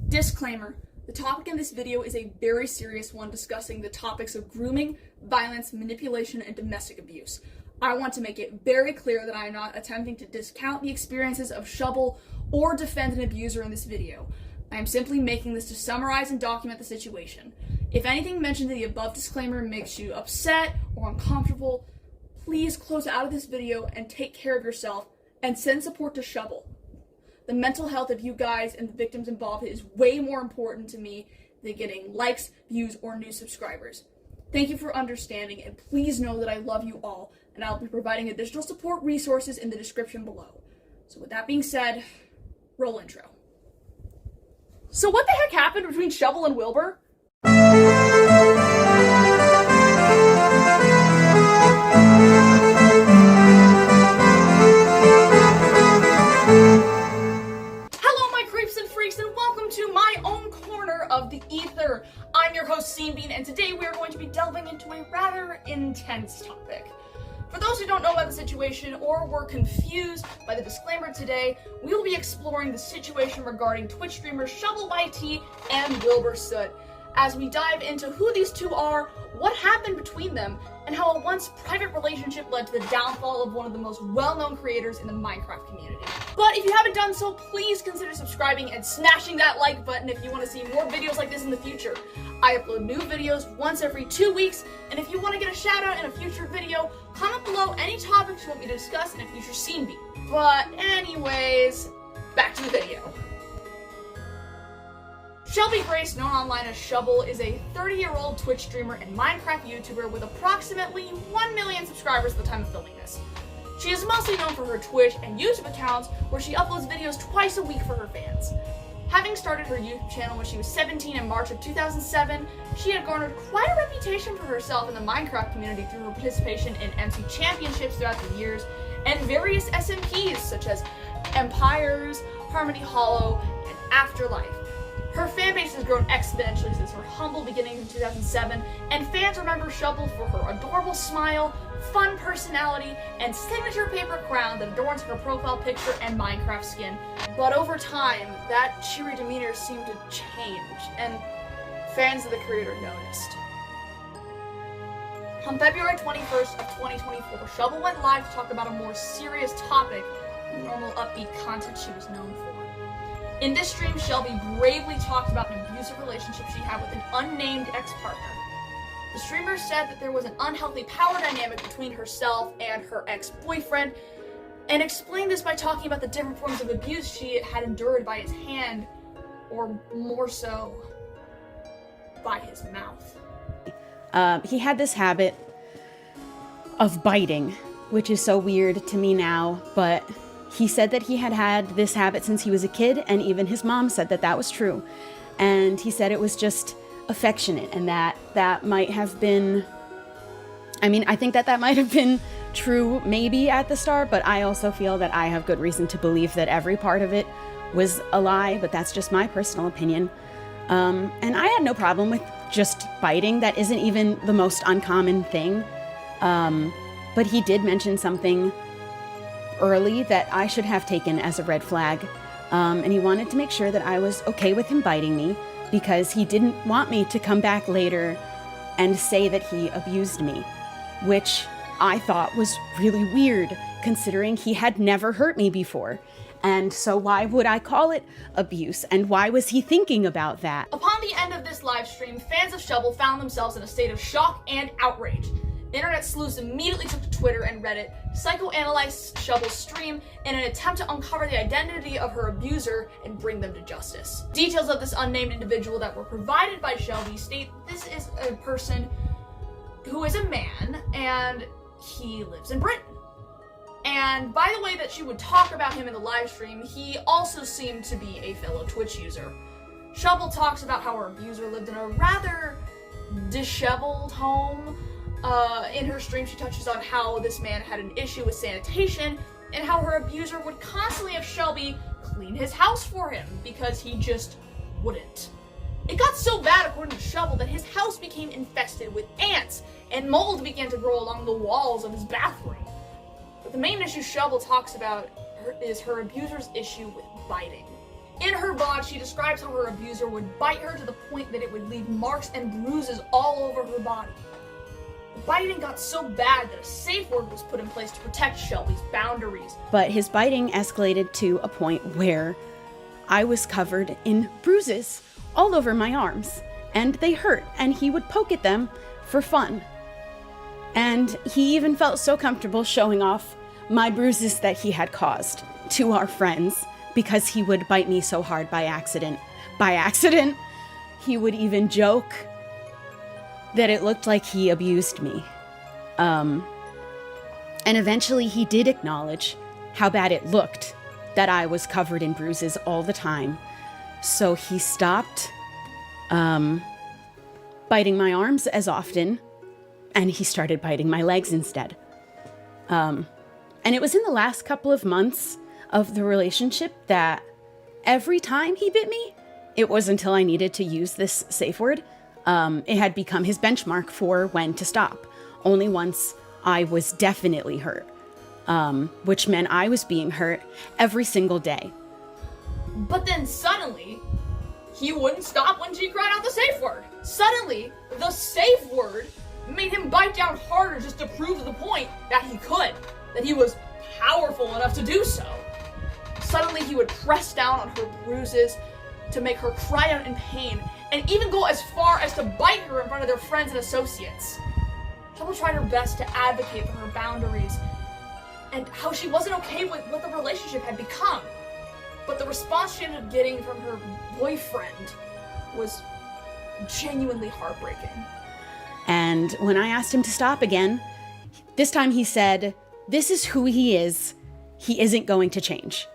Disclaimer, the topic in this video is a very serious one discussing the topics of grooming, violence, manipulation, and domestic abuse. I want to make it very clear that I am not attempting to discount the experiences of Shubble or defend an abuser in this video. I am simply making this to summarize and document the situation. If anything mentioned in the above disclaimer makes you upset or uncomfortable, please close out of this video and take care of yourself and send support to Shubble. The mental health of you guys and the victims involved is way more important to me than getting likes, views, or new subscribers. Thank you for understanding, and please know that I love you all, and I'll be providing additional support resources in the description below. So with that being said, roll intro. So what the heck happened between Shubble and Wilbur? To my own corner of the ether. I'm your host, Scenebean, and today we are going to be delving into a rather intense topic. For those who don't know about the situation or were confused by the disclaimer today, we will be exploring the situation regarding Twitch streamers Shelby YT and Wilbur Soot, as we dive into who these two are, what happened between them, and how a once private relationship led to the downfall of one of the most well-known creators in the Minecraft community. But if you haven't done so, please consider subscribing and smashing that like button if you want to see more videos like this in the future. I upload new videos once every 2 weeks, and if you want to get a shout out in a future video, comment below any topics you want me to discuss in a future Scenebean. But anyways, back to the video. Shelby Grace, known online as Shubble, is a 30-year-old Twitch streamer and Minecraft YouTuber with approximately 1 million subscribers at the time of filming this. She is mostly known for her Twitch and YouTube accounts, where she uploads videos twice a week for her fans. Having started her YouTube channel when she was 17 in March of 2007, she had garnered quite a reputation for herself in the Minecraft community through her participation in MC championships throughout the years, and various SMPs such as Empires, Harmony Hollow, and Afterlife. Her fanbase has grown exponentially since her humble beginnings in 2007, and fans remember Shubble for her adorable smile, fun personality, and signature paper crown that adorns her profile picture and Minecraft skin. But over time, that cheery demeanor seemed to change, and fans of the creator noticed. On February 21st of 2024, Shubble went live to talk about a more serious topic than the normal upbeat content she was known for. In this stream, Shelby bravely talked about an abusive relationship she had with an unnamed ex-partner. The streamer said that there was an unhealthy power dynamic between herself and her ex-boyfriend, and explained this by talking about the different forms of abuse she had endured by his hand, or more so, by his mouth. He had this habit of biting, which is so weird to me now, but he said that he had had this habit since he was a kid, and even his mom said that that was true. And he said it was just affectionate, and that might have been, I think that might have been true maybe at the start, but I also feel that I have good reason to believe that every part of it was a lie, but that's just my personal opinion. And I had no problem with just biting. That isn't even the most uncommon thing. But he did mention something early that I should have taken as a red flag, and he wanted to make sure that I was okay with him biting me, because he didn't want me to come back later and say that he abused me, which I thought was really weird, considering he had never hurt me before. And so why would I call it abuse, and why was he thinking about that? Upon the end of this live stream, fans of Shubble found themselves in a state of shock and outrage. Internet sleuths immediately took to Twitter and Reddit, psychoanalyzed Shubble's stream in an attempt to uncover the identity of her abuser and bring them to justice. Details of this unnamed individual that were provided by Shelby state this is a person who is a man, and he lives in Britain. And by the way that she would talk about him in the live stream, he also seemed to be a fellow Twitch user. Shubble talks about how her abuser lived in a rather disheveled home. In her stream, she touches on how this man had an issue with sanitation, and how her abuser would constantly have Shelby clean his house for him because he just wouldn't. It got so bad, according to Shubble, that his house became infested with ants, and mold began to grow along the walls of his bathroom. But the main issue Shubble talks about is her abuser's issue with biting. In her VOD, she describes how her abuser would bite her to the point that it would leave marks and bruises all over her body. The biting got so bad that a safe word was put in place to protect Shelby's boundaries. But his biting escalated to a point where I was covered in bruises all over my arms, and they hurt, and he would poke at them for fun. And he even felt so comfortable showing off my bruises that he had caused to our friends because he would bite me so hard by accident. By accident, he would even joke that it looked like he abused me. And eventually he did acknowledge how bad it looked that I was covered in bruises all the time. So he stopped biting my arms as often, and he started biting my legs instead. And it was in the last couple of months of the relationship that every time he bit me, it was until I needed to use this safe word. It had become his benchmark for when to stop. Only once I was definitely hurt, which meant I was being hurt every single day. But then suddenly, he wouldn't stop when she cried out the safe word. Suddenly, the safe word made him bite down harder just to prove the point that he could, that he was powerful enough to do so. Suddenly, he would press down on her bruises to make her cry out in pain, and even go as far as to bite her in front of their friends and associates. Shubble tried her best to advocate for her boundaries, and how she wasn't okay with what the relationship had become. But the response she ended up getting from her boyfriend was genuinely heartbreaking. And when I asked him to stop again, this time he said, "This is who he is. He isn't going to change."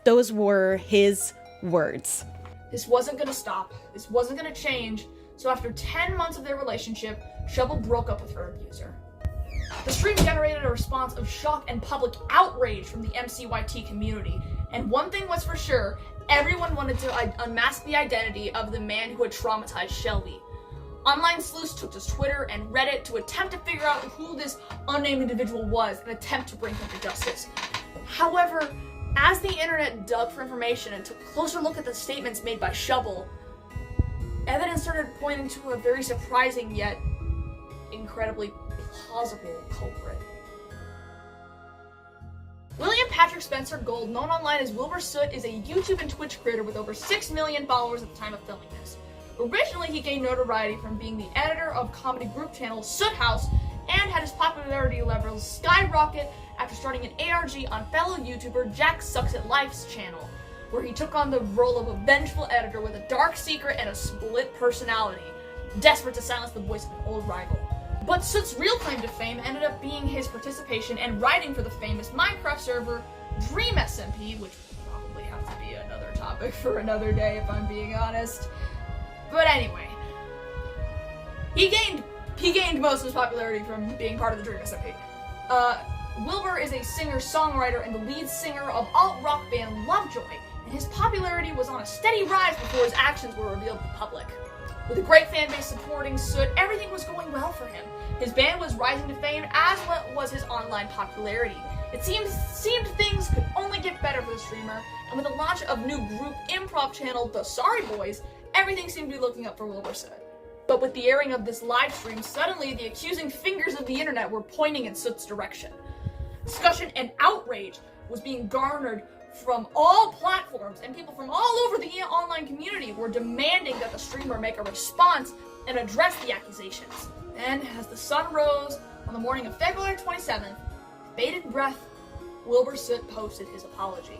Those were his words. This wasn't going to stop. This wasn't going to change. So after 10 months of their relationship, Shubble broke up with her abuser. The stream generated a response of shock and public outrage from the MCYT community. And one thing was for sure, everyone wanted to unmask the identity of the man who had traumatized Shelby. Online sleuths took to Twitter and Reddit to attempt to figure out who this unnamed individual was and attempt to bring him to justice. However, as the internet dug for information and took a closer look at the statements made by Shubble, evidence started pointing to a very surprising yet incredibly plausible culprit. William Patrick Spencer Gold, known online as Wilbur Soot, is a YouTube and Twitch creator with over 6 million followers at the time of filming this. Originally, he gained notoriety from being the editor of comedy group channel Soot House, and had his popularity levels skyrocket after starting an ARG on fellow YouTuber Jack Sucks at Life's channel, where he took on the role of a vengeful editor with a dark secret and a split personality, desperate to silence the voice of an old rival. But Soot's real claim to fame ended up being his participation and writing for the famous Minecraft server Dream SMP, which will probably have to be another topic for another day if I'm being honest. But anyway, he gained most of his popularity from being part of the Dream SMP. Wilbur is a singer-songwriter and the lead singer of alt-rock band Lovejoy, and his popularity was on a steady rise before his actions were revealed to the public. With a great fan base supporting Soot, everything was going well for him. His band was rising to fame, as was his online popularity. It seemed things could only get better for the streamer, and with the launch of new group improv channel The Sorry Boys, everything seemed to be looking up for Wilbur Soot. But with the airing of this live stream, suddenly the accusing fingers of the internet were pointing in Soot's direction. Discussion and outrage was being garnered from all platforms, and people from all over the online community were demanding that the streamer make a response and address the accusations. And as the sun rose on the morning of February 27th, bated breath, Wilbur Soot posted his apology.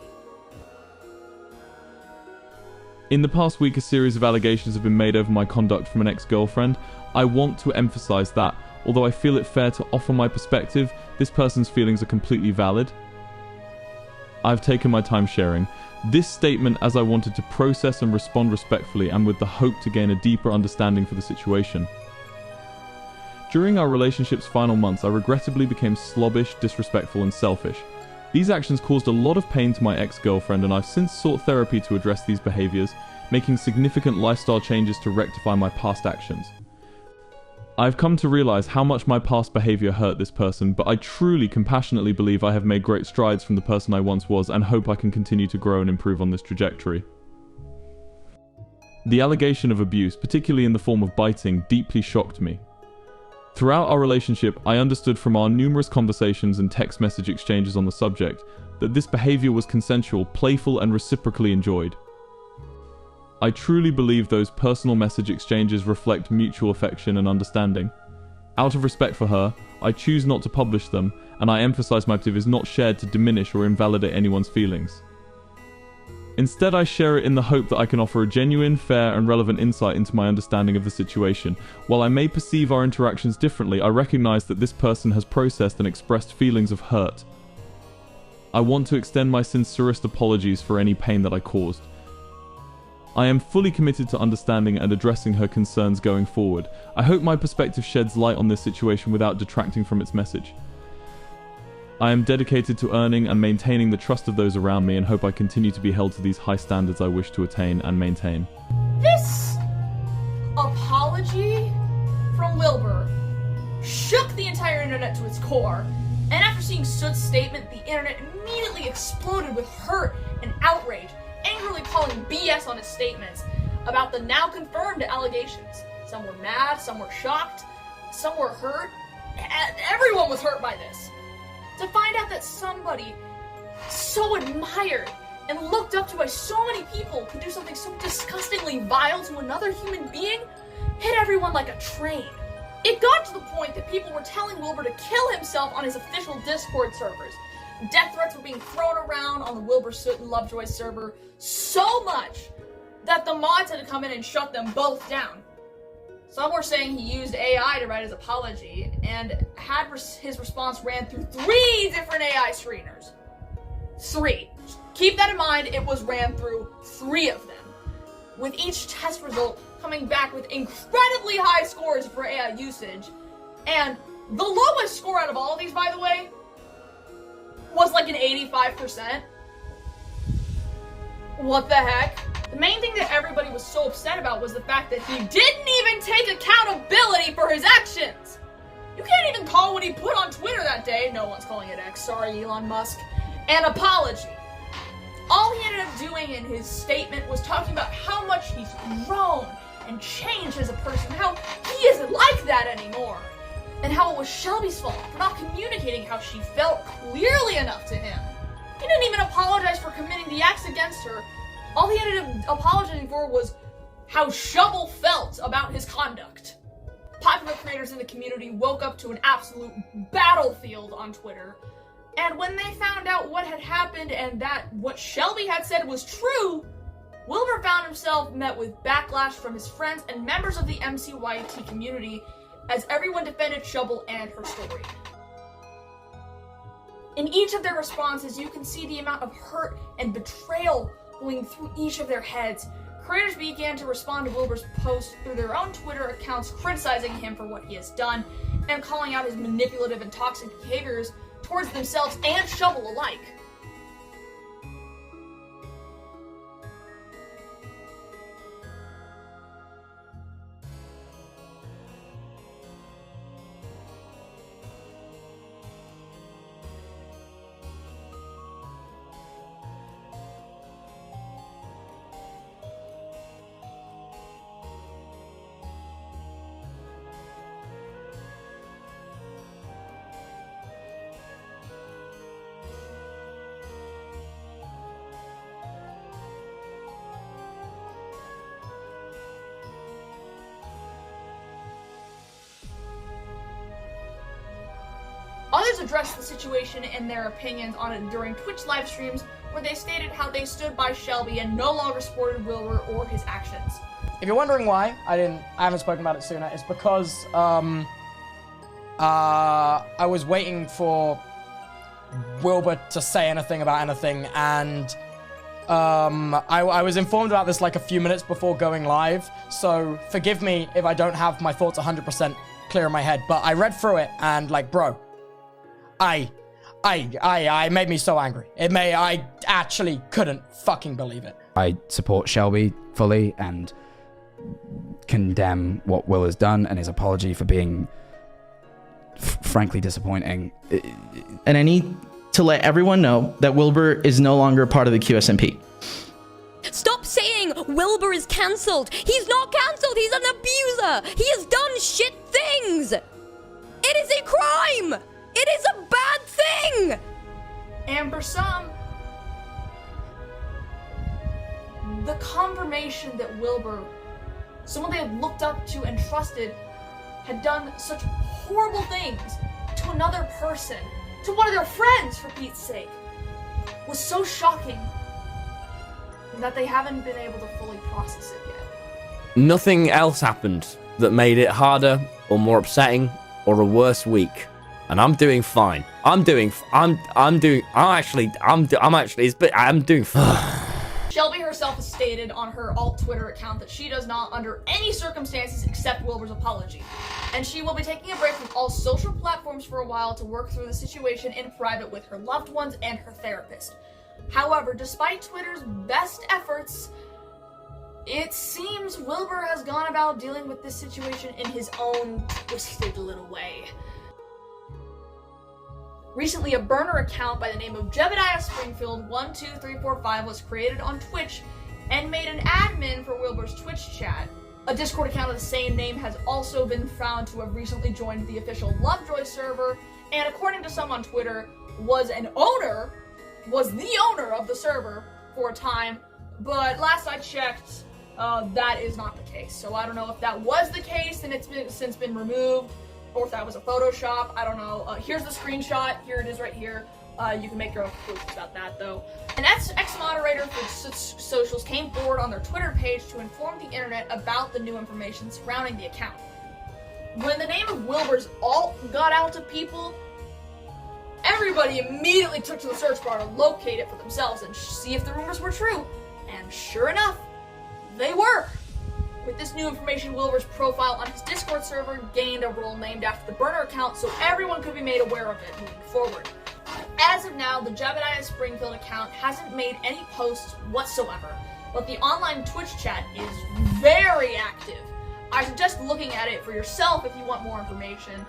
In the past week, a series of allegations have been made over my conduct from an ex-girlfriend. I want to emphasize that, although I feel it fair to offer my perspective, this person's feelings are completely valid. I've taken my time sharing this statement as I wanted to process and respond respectfully and with the hope to gain a deeper understanding for the situation. During our relationship's final months, I regrettably became slobbish, disrespectful, and selfish. These actions caused a lot of pain to my ex-girlfriend, and I've since sought therapy to address these behaviors, making significant lifestyle changes to rectify my past actions. I've come to realize how much my past behavior hurt this person, but I truly, compassionately believe I have made great strides from the person I once was and hope I can continue to grow and improve on this trajectory. The allegation of abuse, particularly in the form of biting, deeply shocked me. Throughout our relationship, I understood from our numerous conversations and text message exchanges on the subject that this behavior was consensual, playful, and reciprocally enjoyed. I truly believe those personal message exchanges reflect mutual affection and understanding. Out of respect for her, I choose not to publish them, and I emphasize my motive is not shared to diminish or invalidate anyone's feelings. Instead, I share it in the hope that I can offer a genuine, fair, and relevant insight into my understanding of the situation. While I may perceive our interactions differently, I recognize that this person has processed and expressed feelings of hurt. I want to extend my sincerest apologies for any pain that I caused. I am fully committed to understanding and addressing her concerns going forward. I hope my perspective sheds light on this situation without detracting from its message. I am dedicated to earning and maintaining the trust of those around me and hope I continue to be held to these high standards I wish to attain and maintain. This apology from Wilbur shook the entire internet to its core, and after seeing Soot's statement, the internet immediately exploded with hurt and outrage, angrily calling BS on his statements about the now confirmed allegations. Some were mad, some were shocked, some were hurt, and everyone was hurt by this. To find out that somebody so admired and looked up to by so many people could do something so disgustingly vile to another human being hit everyone like a train. It got to the point that people were telling Wilbur to kill himself on his official Discord servers. Death threats were being thrown around on the Wilbur Soot and Lovejoy server so much that the mods had to come in and shut them both down. Some were saying he used AI to write his apology and had his response ran through 3 different AI screeners. 3. Keep that in mind, it was ran through 3 of them, with each test result coming back with incredibly high scores for AI usage. And the lowest score out of all of these, by the way, was like an 85%. What the heck? The main thing that everybody was so upset about was the fact that he didn't even take accountability for his actions. You can't even call what he put on Twitter that day, no one's calling it X, sorry Elon Musk, an apology. All he ended up doing in his statement was talking about how much he's grown and changed as a person, how he isn't like that anymore, and how it was Shelby's fault for not communicating how she felt clearly enough to him. He didn't even apologize for committing the acts against her. All he ended up apologizing for was how Shubble felt about his conduct. Popular creators in the community woke up to an absolute battlefield on Twitter, and when they found out what had happened and that what Shelby had said was true, Wilbur found himself met with backlash from his friends and members of the MCYT community as everyone defended Shubble and her story. In each of their responses, you can see the amount of hurt and betrayal going through each of their heads. Creators began to respond to Wilbur's post through their own Twitter accounts, criticizing him for what he has done and calling out his manipulative and toxic behaviors towards themselves and Shubble alike. Others addressed the situation in their opinions on it during Twitch live streams, where they stated how they stood by Shelby and no longer supported Wilbur or his actions. If you're wondering why I haven't spoken about it sooner, it's because I was waiting for Wilbur to say anything about anything, and I was informed about this like a few minutes before going live, so forgive me if I don't have my thoughts 100% clear in my head, but I read through it and like, bro, I made me so angry. I actually couldn't fucking believe it. I support Shelby fully and condemn what Will has done and his apology for being frankly disappointing. And I need to let everyone know that Wilbur is no longer part of the QSMP. Stop saying Wilbur is cancelled. He's not cancelled. He's an abuser. He has done shit things. It is a crime. It is a bad thing. And for some, the confirmation that Wilbur, someone they had looked up to and trusted, had done such horrible things to another person, to one of their friends, for Pete's sake, was so shocking that they haven't been able to fully process it yet. Nothing else happened that made it harder or more upsetting or a worse week. And I'm doing fine. I'm doing fine. Shelby herself has stated on her alt Twitter account that she does not, under any circumstances, accept Wilbur's apology. And she will be taking a break from all social platforms for a while to work through the situation in private with her loved ones and her therapist. However, despite Twitter's best efforts, it seems Wilbur has gone about dealing with this situation in his own twisted little way. Recently, a burner account by the name of Jebediah Springfield 12345 was created on Twitch and made an admin for Wilbur's Twitch chat. A Discord account of the same name has also been found to have recently joined the official Lovejoy server, and according to some on Twitter, was the owner of the server for a time, but last I checked, that is not the case. So I don't know if that was the case and it's since been removed, or if that was a Photoshop. I don't know. Here's the screenshot. Here it is right here. You can make your own conclusions about that, though. An ex-moderator for socials came forward on their Twitter page to inform the internet about the new information surrounding the account. When the name of Wilbur's alt got out to people, everybody immediately took to the search bar to locate it for themselves and see if the rumors were true. And sure enough, they were. With this new information, Wilbur's profile on his Discord server gained a role named after the burner account so everyone could be made aware of it moving forward. As of now, the Jebediah Springfield account hasn't made any posts whatsoever, but the online Twitch chat is very active. I suggest looking at it for yourself if you want more information.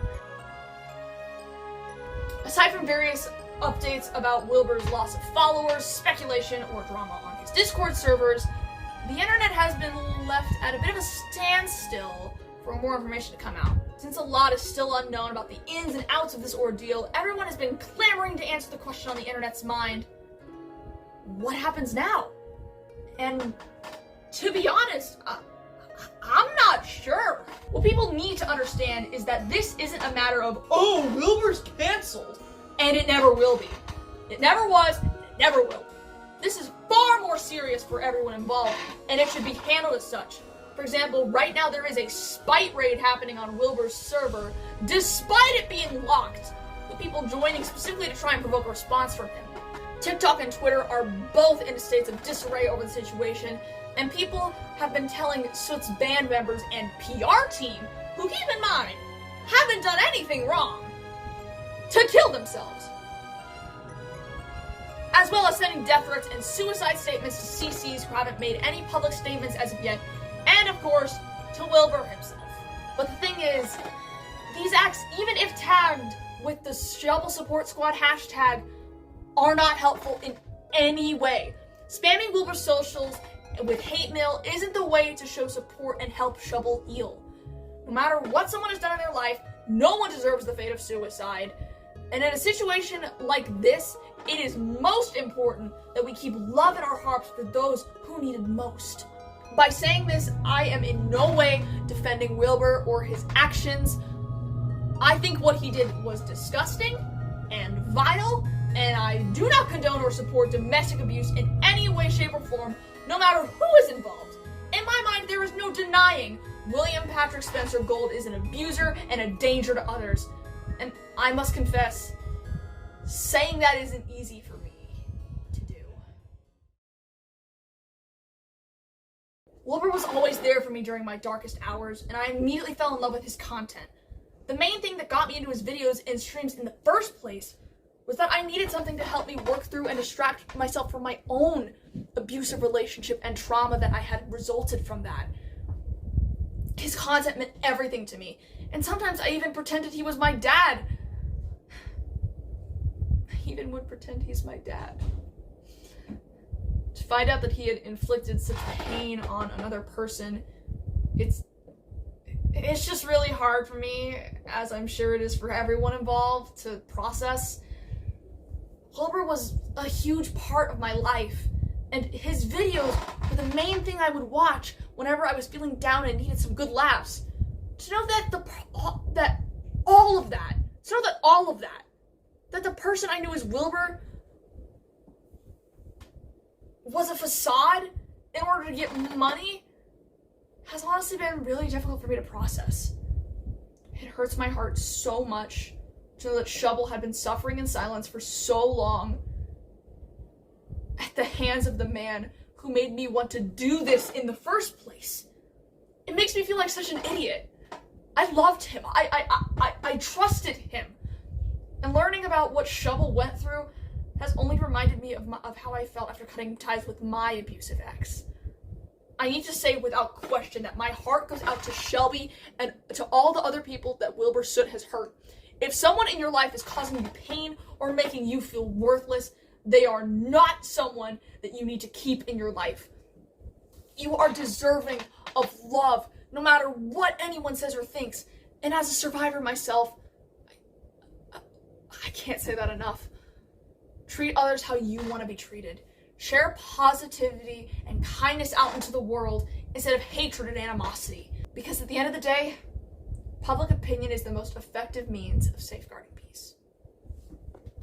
Aside from various updates about Wilbur's loss of followers, speculation, or drama on his Discord servers, the internet has been left at a bit of a standstill for more information to come out. Since a lot is still unknown about the ins and outs of this ordeal, everyone has been clamoring to answer the question on the internet's mind: what happens now? And to be honest, I'm not sure. What people need to understand is that this isn't a matter of, oh, Wilbur's canceled, and it never will be. It never was, and it never will. This is far more serious for everyone involved, and it should be handled as such. For example, right now there is a spite raid happening on Wilbur's server, despite it being locked, with people joining specifically to try and provoke a response from him. TikTok and Twitter are both in states of disarray over the situation, and people have been telling Soot's band members and PR team, who, keep in mind, haven't done anything wrong, to kill themselves. As well as sending death threats and suicide statements to CCs who haven't made any public statements as of yet, and of course, to Wilbur himself. But the thing is, these acts, even if tagged with the Shubble Support Squad hashtag, are not helpful in any way. Spamming Wilbur's socials with hate mail isn't the way to show support and help Shubble heal. No matter what someone has done in their life, no one deserves the fate of suicide. And in a situation like this, it is most important that we keep love in our hearts for those who need it most. By saying this, I am in no way defending Wilbur or his actions. I think what he did was disgusting and vile, and I do not condone or support domestic abuse in any way, shape, or form, no matter who is involved. In my mind, there is no denying William Patrick Spencer Gold is an abuser and a danger to others. And I must confess, saying that isn't easy for me to do. Wilbur was always there for me during my darkest hours, and I immediately fell in love with his content. The main thing that got me into his videos and streams in the first place was that I needed something to help me work through and distract myself from my own abusive relationship and trauma that I had resulted from that. His content meant everything to me, and sometimes I even pretended he was my dad. I even would pretend he's my dad. To find out that he had inflicted such pain on another person, it's just really hard for me, as I'm sure it is for everyone involved, to process. Wilbur was a huge part of my life, and his videos were the main thing I would watch whenever I was feeling down and needed some good laughs. To know that all of that the person I knew as Wilbur was a facade in order to get money, has honestly been really difficult for me to process. It hurts my heart so much to know that Shubble had been suffering in silence for so long at the hands of the man who made me want to do this in the first place. It makes me feel like such an idiot. I loved him. I trusted him. And learning about what Shubble went through has only reminded me of how I felt after cutting ties with my abusive ex. I need to say without question that my heart goes out to Shelby and to all the other people that Wilbur Soot has hurt. If someone in your life is causing you pain or making you feel worthless, they are not someone that you need to keep in your life. You are deserving of love, no matter what anyone says or thinks. And as a survivor myself, I can't say that enough. Treat others how you want to be treated. Share positivity and kindness out into the world instead of hatred and animosity. Because at the end of the day, public opinion is the most effective means of safeguarding peace.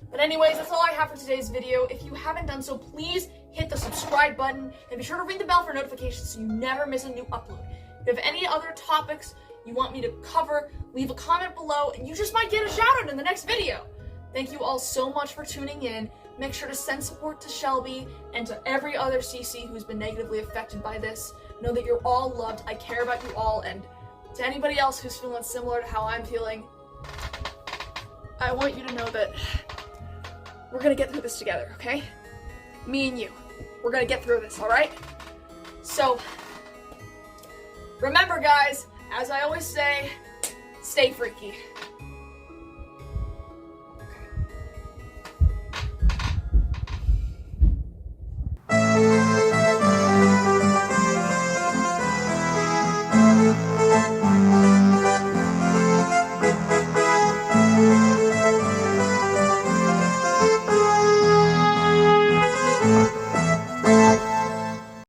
But anyways, that's all I have for today's video. If you haven't done so, please hit the subscribe button and be sure to ring the bell for notifications so you never miss a new upload. If you have any other topics you want me to cover, leave a comment below and you just might get a shout out in the next video. Thank you all so much for tuning in. Make sure to send support to Shelby and to every other CC who's been negatively affected by this. Know that you're all loved. I care about you all, and to anybody else who's feeling similar to how I'm feeling, I want you to know that we're gonna get through this together, okay? Me and you. We're gonna get through this, alright? So, remember guys, as I always say, stay freaky.